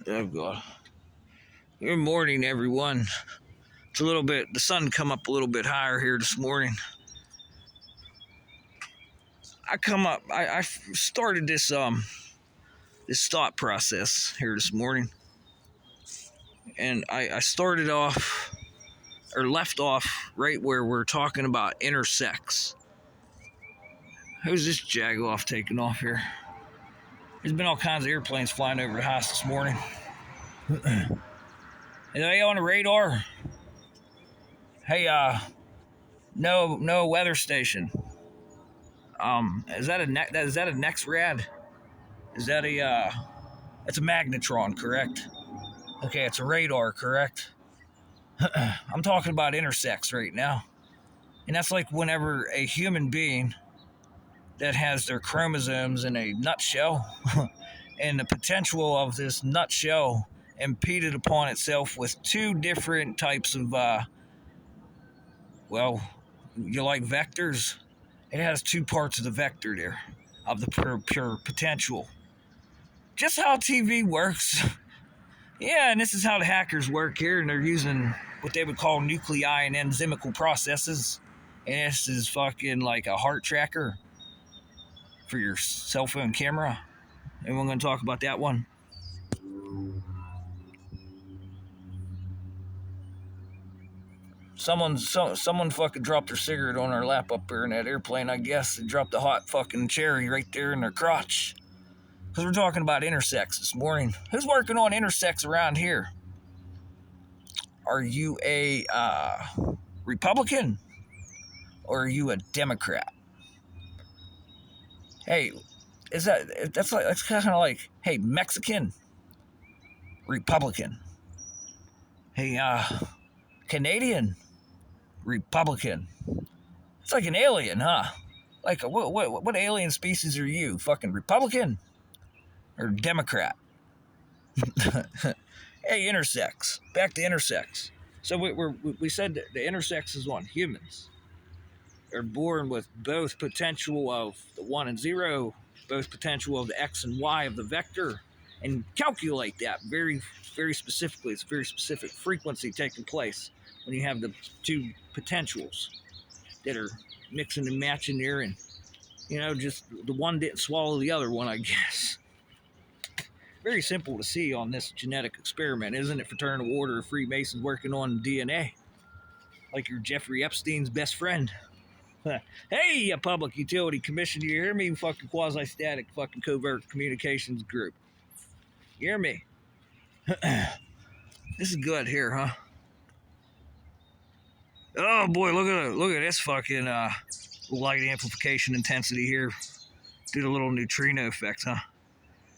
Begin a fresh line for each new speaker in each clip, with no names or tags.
Oh God. Good morning, everyone. It's a little bit. The sun come up a little bit higher here this morning. I started this thought process here this morning, and I started off or left off right where we're talking about intersex. Who's this jagoff taking off here? There's been all kinds of airplanes flying over the house this morning. Are they on the radar? Hey, no weather station. Is that a next rad? Is that it's a magnetron, correct? Okay, it's a radar, correct? I'm talking about intersex right now. And that's like whenever a human being that has their chromosomes in a nutshell and the potential of this nutshell impeded upon itself with two different types of, you like vectors? It has two parts of the vector there, of the pure potential. Just how TV works. Yeah, and this is how the hackers work here, and they're using what they would call nuclei and enzymical processes. And this is fucking like a heart tracker for your cell phone camera. Anyone gonna talk about that one? Someone fucking dropped their cigarette on our lap up there in that airplane, I guess. They dropped a hot fucking cherry right there in their crotch. Because we're talking about intersex this morning. Who's working on intersex around here? Are you a Republican? Or are you a Democrat? Hey, that's kind of like, hey, Mexican, Republican. Hey, Canadian, Republican. It's like an alien, huh? Like, what alien species are you? Fucking Republican or Democrat? Hey, intersex. Back to intersex. So we said that the intersex is on humans. They're born with both potential of the 1 and 0, both potential of the X and Y of the vector, and calculate that very, very specifically. It's a very specific frequency taking place when you have the two potentials that are mixing and matching there, and just the one didn't swallow the other one, I guess. Very simple to see on this genetic experiment, isn't it? Fraternal Order of Freemasons working on DNA, like your Jeffrey Epstein's best friend. Hey, you Public Utility Commission, you hear me? Fucking quasi-static fucking covert communications group. You hear me? This is good here, huh? Oh boy, look at this fucking light amplification intensity here. Do the little neutrino effect, huh?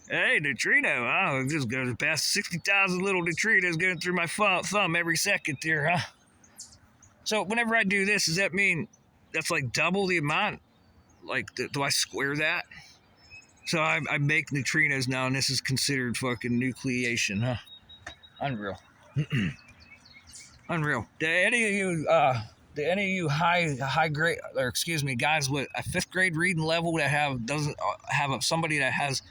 Hey, neutrino, huh? It just goes past 60,000 little neutrinos going through my thumb every second there, huh? So whenever I do this, does that mean that's like double the amount? Like, do I square that? So I make neutrinos now, and this is considered fucking nucleation, huh? Unreal. Unreal. Do any of you high grade, or excuse me, guys with a 5th grade reading level that doesn't have somebody that has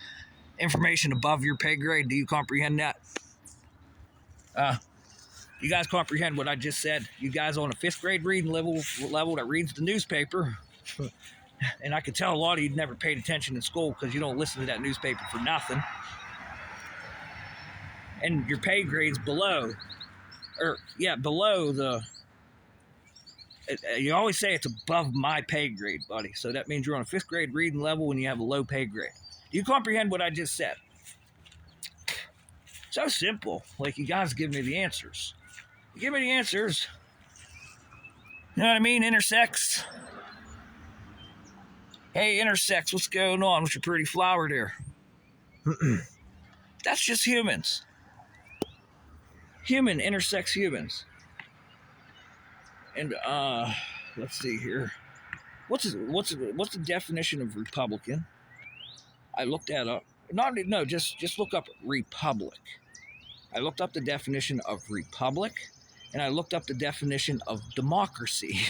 information above your pay grade? Do you comprehend that? You guys comprehend what I just said? You guys on a 5th grade reading level that reads the newspaper, and I can tell a lot of you never paid attention in school because you don't listen to that newspaper for nothing. And your pay grade's below the. You always say it's above my pay grade, buddy. So that means you're on a 5th grade reading level when you have a low pay grade. Do you comprehend what I just said? So simple. Like, you guys give me the answers. You give me the answers. You know what I mean? Intersex. Hey, intersex, what's going on with your pretty flower there? That's just humans. Human intersex humans. And let's see here. What's the definition of Republican? I looked that up. Just look up republic. I looked up the definition of republic, and I looked up the definition of democracy.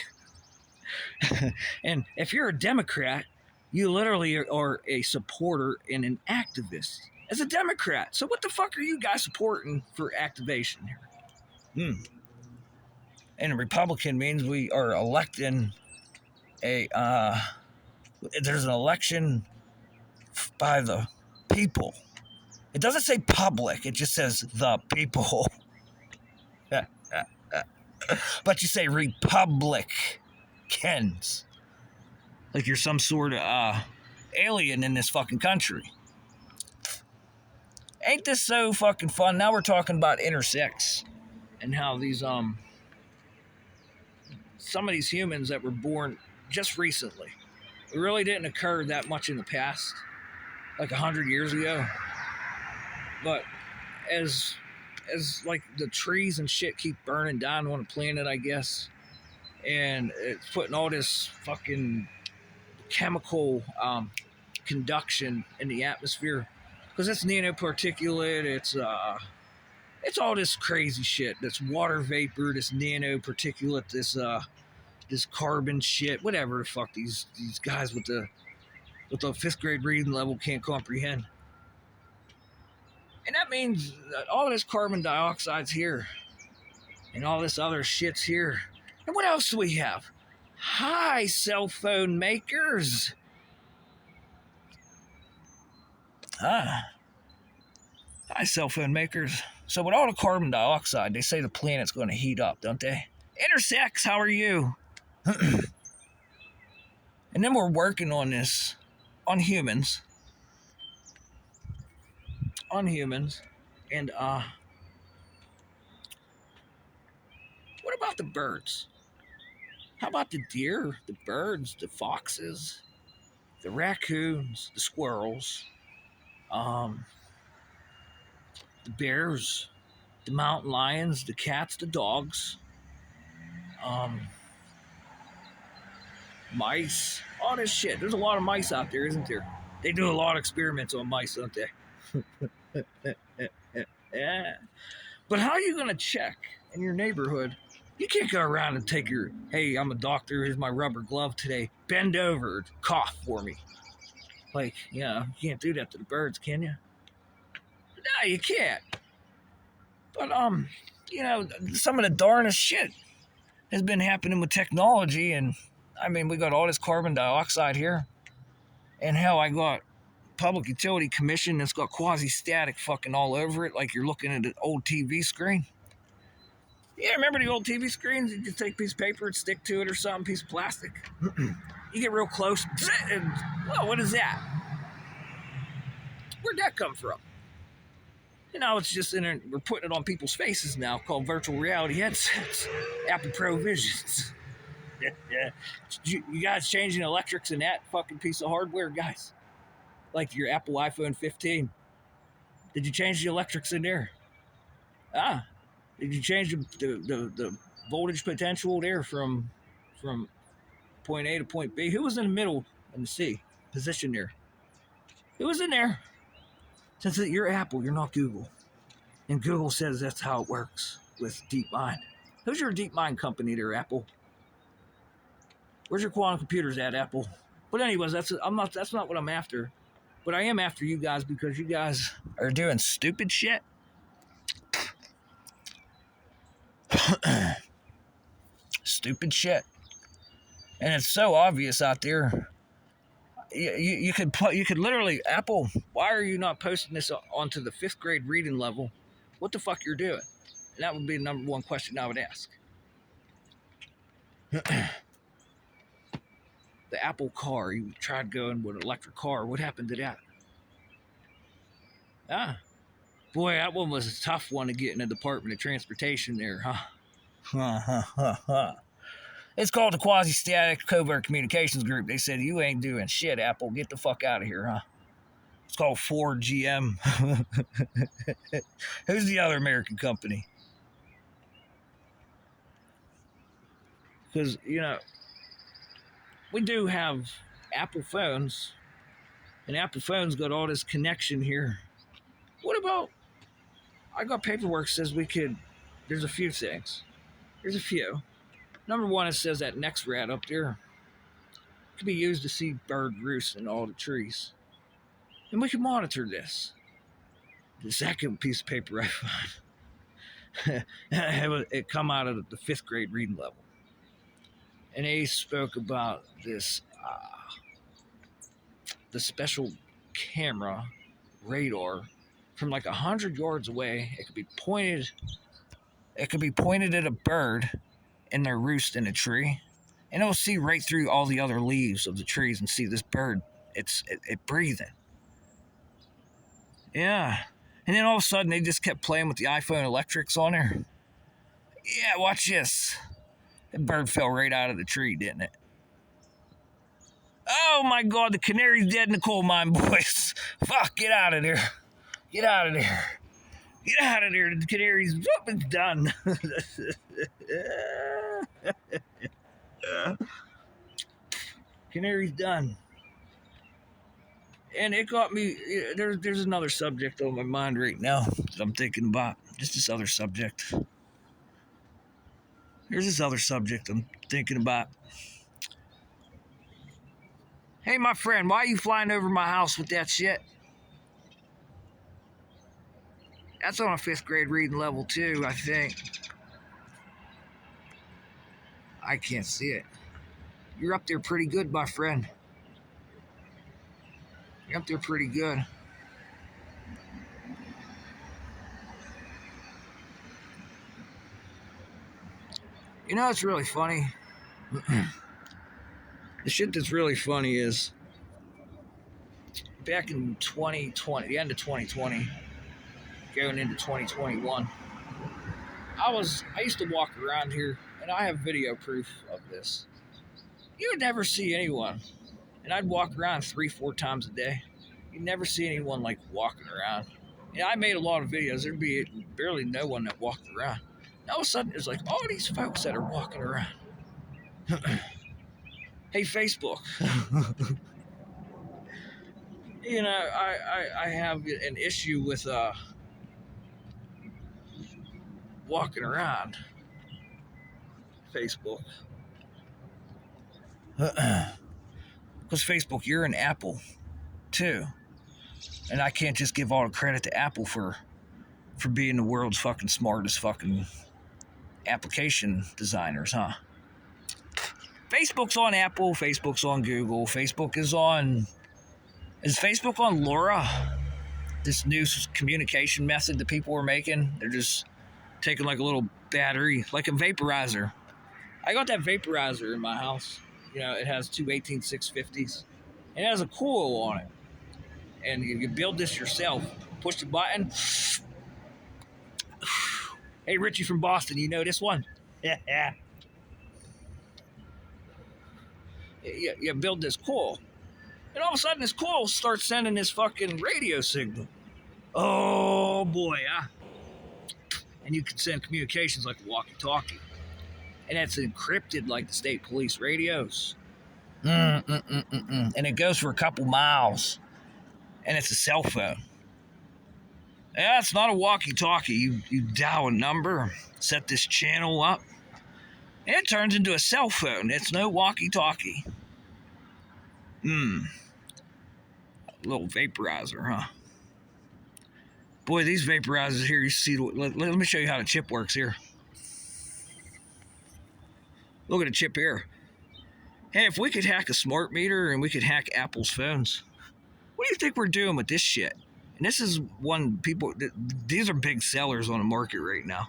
And if you're a Democrat, you literally are a supporter and an activist as a Democrat. So what the fuck are you guys supporting for activation here? And a Republican means we are electing there's an election by the people. It doesn't say public, it just says the people. But you say Republicans. Like you're some sort of alien in this fucking country. Ain't this so fucking fun? Now we're talking about intersex and how these some of these humans that were born just recently, it really didn't occur that much in the past, like 100 years ago. But as like the trees and shit keep burning down on the planet, I guess, and it's putting all this fucking chemical conduction in the atmosphere, because it's nanoparticulate, it's all this crazy shit. This water vapor, this nanoparticulate, this carbon shit, whatever the fuck these guys with the 5th grade reading level can't comprehend. And that means that all this carbon dioxide's here, and all this other shit's here. And what else do we have? Hi, cell phone makers. Hi, cell phone makers. So with all the carbon dioxide, they say the planet's going to heat up, don't they? Intersex, how are you? And then we're working on this, on humans. And what about the birds? How about the deer, the birds, the foxes, the raccoons, the squirrels, the bears, the mountain lions, the cats, the dogs, mice, all this shit. There's a lot of mice out there, isn't there? They do a lot of experiments on mice, don't they? Yeah. But how are you going to check in your neighborhood? You can't go around and take your, hey, I'm a doctor, here's my rubber glove today. Bend over, cough for me. Like, you can't do that to the birds, can you? No, you can't. But, some of the darnest shit has been happening with technology. And, I mean, we got all this carbon dioxide here. And hell, I got Public Utility Commission that's got quasi-static fucking all over it, like you're looking at an old TV screen. Yeah, remember the old TV screens? You just take a piece of paper and stick to it or something, piece of plastic. You get real close, and whoa, what is that? Where'd that come from? It's just we're putting it on people's faces now, called virtual reality headsets. Apple Pro Visions. Yeah. You guys changing electrics in that fucking piece of hardware, guys? Like your Apple iPhone 15. Did you change the electrics in there? Did you change the voltage potential there from point A to point B? Who was in the middle in the C position there? Who was in there? Since you're Apple, you're not Google. And Google says that's how it works with DeepMind. Who's your DeepMind company there, Apple? Where's your quantum computers at, Apple? But anyways, that's not what I'm after. But I am after you guys because you guys are doing stupid shit. Stupid shit. And it's so obvious out there. You could literally, Apple, why are you not posting this onto the 5th grade reading level? What the fuck you're doing? And that would be the number one question I would ask. The Apple car, you tried going with an electric car. What happened to that? Boy, that one was a tough one to get in the Department of Transportation there, huh? It's called the Quasi-Static Covert Communications Group. They said, you ain't doing shit, Apple. Get the fuck out of here, huh? It's called Ford GM. Who's the other American company? Because, we do have Apple phones, and Apple phones got all this connection here. What about, I got paperwork says there's a few things. There's a few. Number one, it says that next rat up there could be used to see bird roosts in all the trees. And we can monitor this. The second piece of paper I found, it come out of the 5th grade reading level. And they spoke about this, the special camera radar from like 100 yards away. It could be pointed at a bird in their roost in a tree, and it'll see right through all the other leaves of the trees and see this bird. It breathing. Yeah. And then all of a sudden they just kept playing with the iPhone electrics on there. Yeah, watch this. The bird fell right out of the tree, didn't it? Oh my God, the canary's dead in the coal mine, boys. Fuck, get out of there. Get out of there. Get out of there. The canary's it's done. Canary's done. And it got me, there's another subject on my mind right now that I'm thinking about. Just this other subject. Here's this other subject I'm thinking about. Hey, my friend, why are you flying over my house with that shit? That's on a 5th grade reading level too, I think. I can't see it. You're up there pretty good, my friend. You're up there pretty good. You know what's really funny? The shit that's really funny is back in 2020, the end of 2020, going into 2021, I used to walk around here, and I have video proof of this. You would never see anyone, and I'd walk around 3-4 times a day. You'd never see anyone like walking around. And I made a lot of videos. There'd be barely no one that walked around. And all of a sudden, there's like all these folks that are walking around. Hey, Facebook. You know, I have an issue with walking around Facebook. Because Facebook, you're an Apple too. And I can't just give all the credit to Apple for being the world's fucking smartest fucking application designers, huh? Facebook's on Apple, Facebook's on Google, Facebook is Facebook on LoRa? This new communication method that people are making. They're just taking like a little battery, like a vaporizer. I got that vaporizer in my house. You know, it has two 18650s. It has a coil on it. And you can build this yourself. Push the button. Hey, Richie from Boston, you know this one? Yeah. You build this coil. And all of a sudden, this coil starts sending this fucking radio signal. Oh, boy, huh? And you can send communications like a walkie-talkie. And that's encrypted like the state police radios. And it goes for a couple miles. And it's a cell phone. Yeah, it's not a walkie-talkie. You dial a number, set this channel up, and it turns into a cell phone. It's no walkie-talkie. A little vaporizer, huh? Boy, these vaporizers here, you see, let me show you how the chip works here. Look at the chip here. Hey, if we could hack a smart meter and we could hack Apple's phones, what do you think we're doing with this shit? And this is one these are big sellers on the market right now.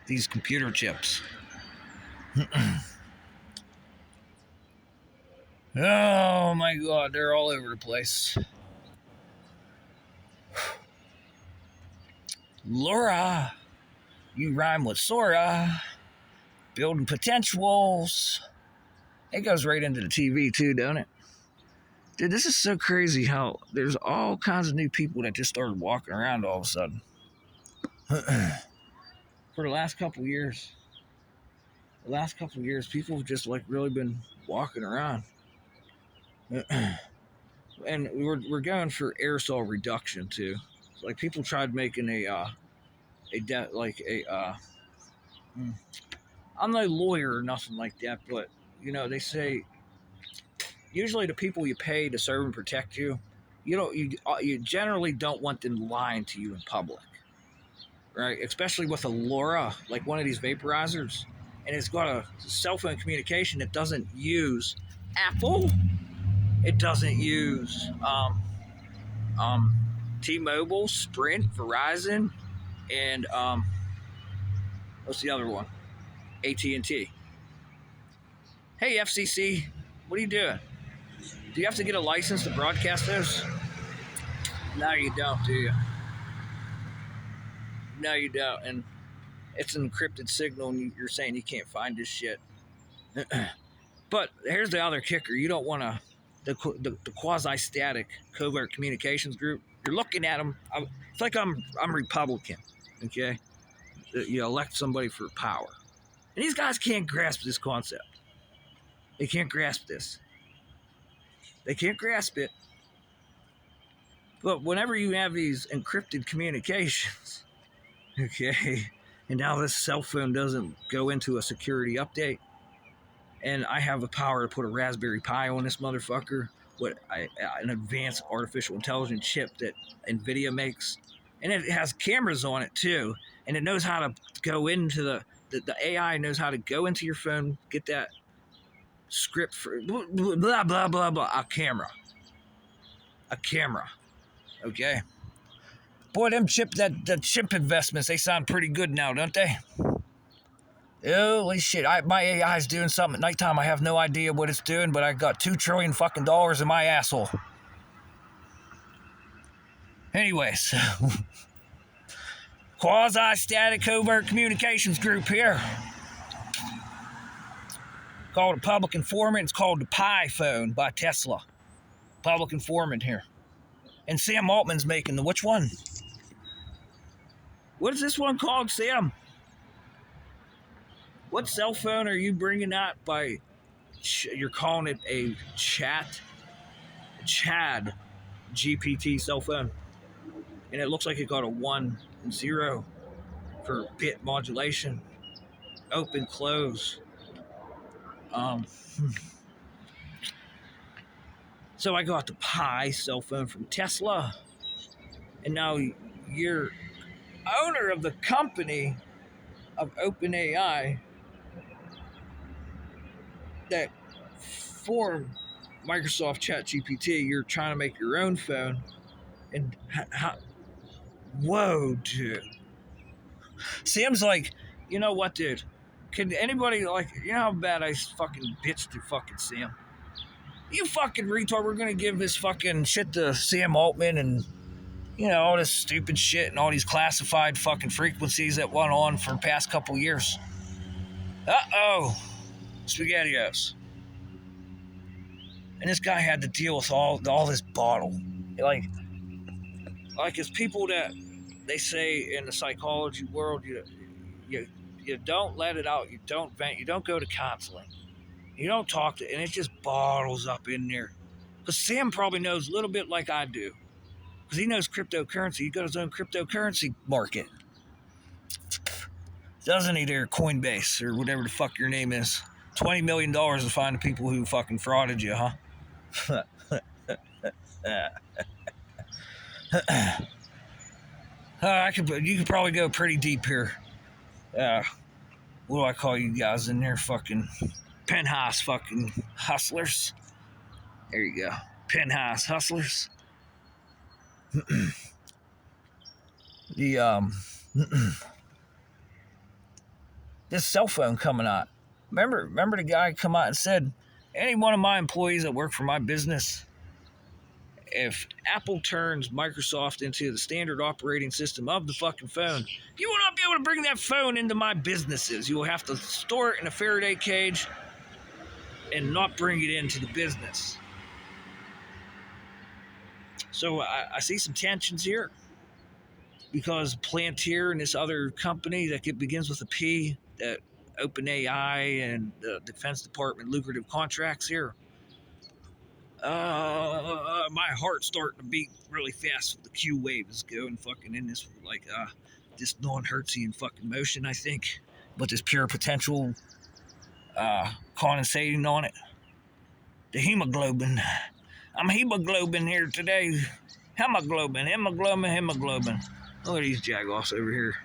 These computer chips. Oh my God, they're all over the place. Laura, you rhyme with Sora. Building potentials. It goes right into the TV too, don't it? Dude, this is so crazy how there's all kinds of new people that just started walking around all of a sudden. For the last couple of years. People have just like really been walking around. And we're going for aerosol reduction too. So like people tried making I'm no lawyer or nothing like that, but you know, they say usually the people you pay to serve and protect you, you generally don't want them lying to you in public, right? Especially with a LoRa, like one of these vaporizers, and it's got a cell phone communication that doesn't use Apple. It doesn't use um, T-Mobile, Sprint, Verizon, and what's the other one? AT&T. Hey, FCC, what are you doing? Do you have to get a license to broadcast those? No, you don't, do you? No, you don't. And it's an encrypted signal, and you're saying you can't find this shit. But here's the other kicker. You don't want to, the quasi-static covert communications group, you're looking at them. It's like I'm Republican, okay? You elect somebody for power. And these guys can't grasp this concept. They can't grasp this. They can't grasp it. But whenever you have these encrypted communications, okay, and now this cell phone doesn't go into a security update, and I have the power to put a Raspberry Pi on this motherfucker, an advanced artificial intelligence chip that NVIDIA makes, and it has cameras on it too, and it knows how to go into the AI knows how to go into your phone, get that script for blah blah blah blah, a camera, okay. Boy, the chip investments, they sound pretty good now, don't they? Holy shit, my AI is doing something at nighttime. I have no idea what it's doing, but I got $2 trillion fucking dollars in my asshole. Anyways, quasi-static covert communications group here. Called a public informant. It's called the Pi phone by Tesla. Public informant here. And Sam Altman's making which one? What is this one called, Sam? What cell phone are you bringing out by, you're calling it a Chad GPT cell phone. And it looks like it got a 1 and 0 for bit modulation. Open, close. So I got the Pi cell phone from Tesla. And now you're owner of the company of OpenAI that formed Microsoft ChatGPT. You're trying to make your own phone, and whoa, dude. Sam's like, you know what, dude? Can anybody, like, you know how bad I fucking bitched to fucking Sam? You fucking retard, we're gonna give this fucking shit to Sam Altman and, you know, all this stupid shit and all these classified fucking frequencies that went on for the past couple years. Uh-oh. SpaghettiOs. And this guy had to deal with all this bottle. Like it's people that they say in the psychology world, you don't let it out, you don't vent, you don't go to counseling, you don't talk to, and it just bottles up in there. Because Sam probably knows a little bit like I do. Because he knows cryptocurrency. He got his own cryptocurrency market. Doesn't he there, Coinbase, or whatever the fuck your name is? $20 million to find the people who fucking frauded you, huh? You could probably go pretty deep here. What do I call you guys in there? Fucking penthouse fucking hustlers. There you go. Penthouse hustlers. This cell phone coming out. Remember the guy come out and said, any one of my employees that work for my business, if Apple turns Microsoft into the standard operating system of the fucking phone, you will not be able to bring that phone into my businesses. You will have to store it in a Faraday cage and not bring it into the business. So I see some tensions here because Palantir and this other company that begins with a P, that OpenAI and the Defense Department lucrative contracts here. My heart's starting to beat really fast. The Q wave is going fucking in this this non-Hertzian fucking motion, I think, but there's pure potential condensating on it. The hemoglobin. I'm hemoglobin here today. Hemoglobin. Look at these jagoffs over here.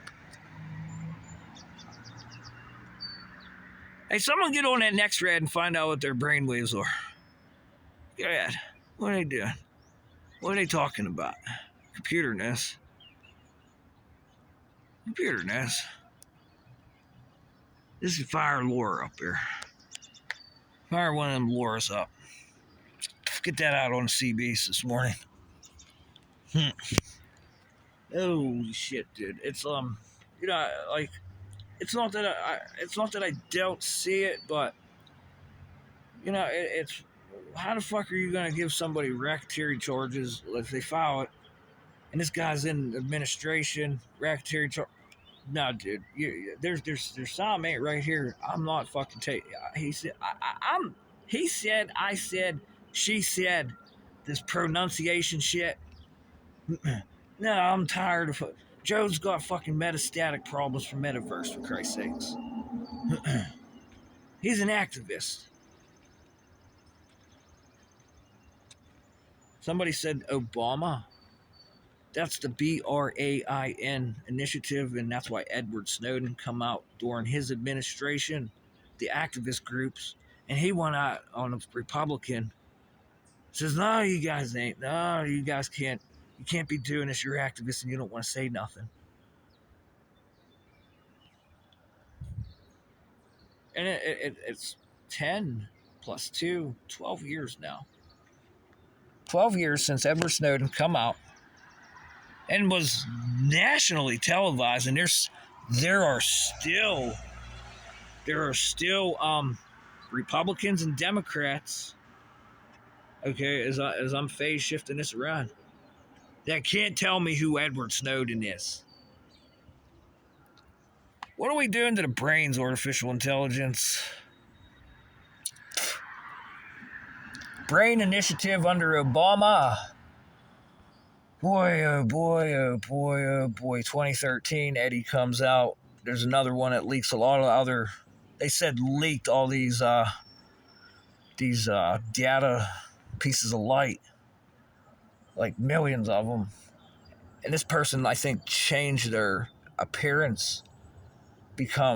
Hey, someone get on that next red and find out what their brainwaves are. Go ahead. What are they doing? What are they talking about? Computer knows. This is fire Laura up here. Fire one of them Lauras up. Get that out on the CBs this morning. Holy shit, dude. It's like it's not that I don't see it, but it's how the fuck are you gonna give somebody racketeering charges if they file it, and this guy's in administration, racketeering charge? No, dude, there's some ain't right here. I'm not fucking taking. He said, I'm. He said, I said, she said, this pronunciation shit. No, I'm tired of it. Joe's got fucking metastatic problems for metaverse, for Christ's sakes. He's an activist. Somebody said Obama. That's the BRAIN initiative, and that's why Edward Snowden come out during his administration, the activist groups, and he went out on a Republican. Says, no, you guys ain't. No, you guys can't. You can't be doing this. You're activists and you don't want to say nothing. And it's 10 plus 2, 12 years now. 12 years since Edward Snowden come out and was nationally televised, and there are still Republicans and Democrats, okay, as I'm phase shifting this around, that can't tell me who Edward Snowden is. What are we doing to the brains, artificial intelligence? Brain initiative under Obama. Boy, oh boy, oh boy, oh boy. 2013, Eddie comes out. There's another one that leaks a lot of other. They said leaked all these data pieces of light, like millions of them. And this person, I think, changed their appearance,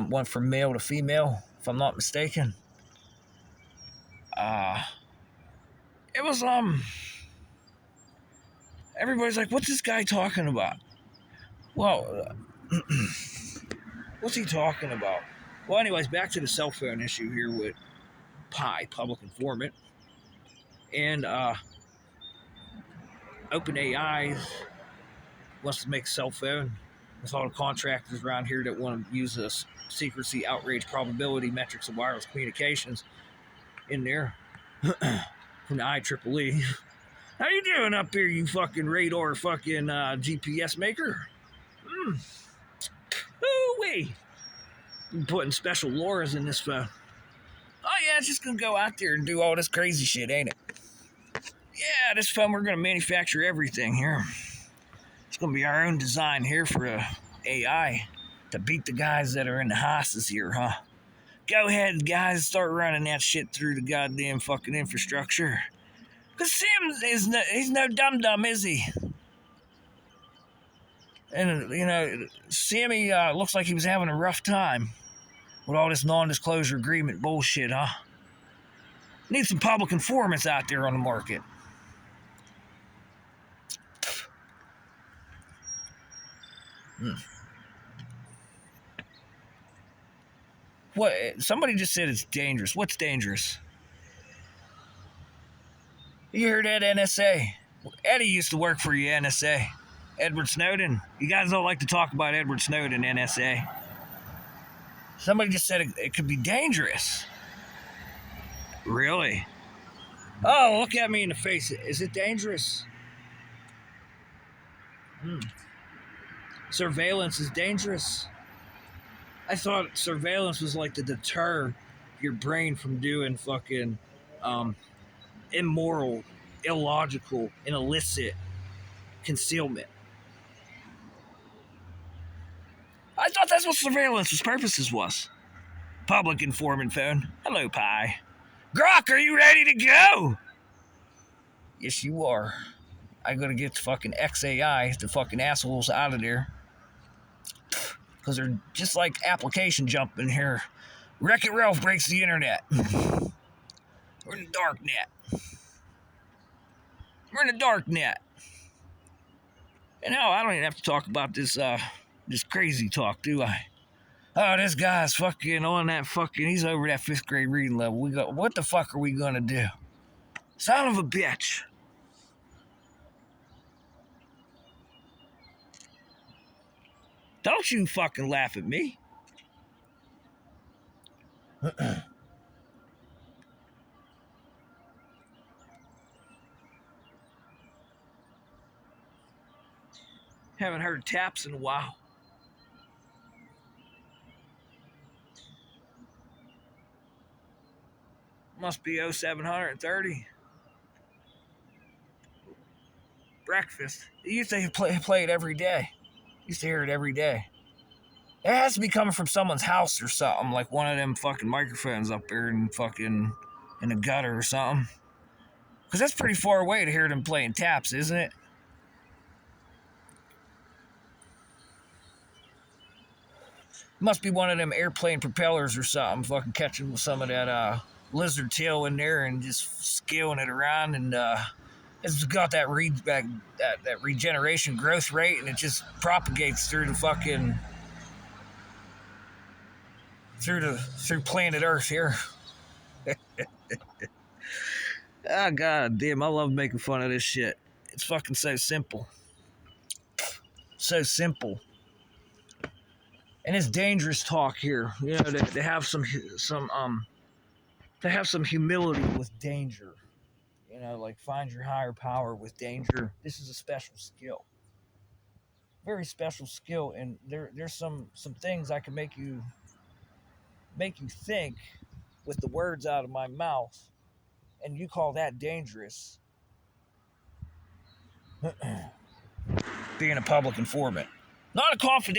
went from male to female, if I'm not mistaken. It was everybody's like, what's this guy talking about? Well, what's he talking about? Well, anyways, back to the cell phone issue here with Pi, public informant, and OpenAI wants to make a cell phone. There's all the contractors around here that want to use this secrecy, outrage, probability metrics of wireless communications in there from the IEEE. How you doing up here, you fucking radar fucking GPS maker? Ooh-wee. I'm putting special Lauras in this phone. Oh yeah, it's just gonna go out there and do all this crazy shit, ain't it? Yeah, this phone, we're gonna manufacture everything here. It's gonna be our own design here for AI to beat the guys that are in the houses here, huh? Go ahead, guys, start running that shit through the goddamn fucking infrastructure. Because Sam he's no dum-dum, is he? And, Sammy looks like he was having a rough time with all this non-disclosure agreement bullshit, huh? Need some public informants out there on the market. What? Somebody just said it's dangerous. What's dangerous? You heard that, NSA? Eddie used to work for you, NSA. Edward Snowden. You guys don't like to talk about Edward Snowden, NSA. Somebody just said it could be dangerous. Really? Oh, look at me in the face. Is it dangerous? Surveillance is dangerous. I thought surveillance was like to deter your brain from doing fucking immoral, illogical, and illicit concealment. I thought that's what surveillance's purposes was. Public informant phone. Hello, Pi. Grok, are you ready to go? Yes, you are. I gotta get the fucking XAI, the fucking assholes out of there. Because they're just like application jumping here. Wreck-It Ralph breaks the internet. We're in the dark net. We're in the dark net. And hell, I don't even have to talk about this crazy talk, do I? Oh, this guy's fucking on that fucking, he's over that 5th grade reading level. We go, what the fuck are we gonna do? Son of a bitch. Don't you fucking laugh at me. Haven't heard taps in a while. Must be 0730. Breakfast. It used to play it every day. Used to hear it every day. It has to be coming from someone's house or something, like one of them fucking microphones up there in fucking in the gutter or something. Because that's pretty far away to hear them playing taps, isn't it? Must be one of them airplane propellers or something, fucking catching some of that lizard tail in there and just scaling it around, and it's got that that regeneration growth rate, and it just propagates through the fucking through planet Earth here. Ah, god damn, I love making fun of this shit. It's fucking so simple. So simple. And it's dangerous talk here. You know, to have some to have some humility with danger. You know, like find your higher power with danger. This is a special skill. Very special skill, and there's some things I can make you think with the words out of my mouth, and you call that dangerous. Being a public informant. Not a confidential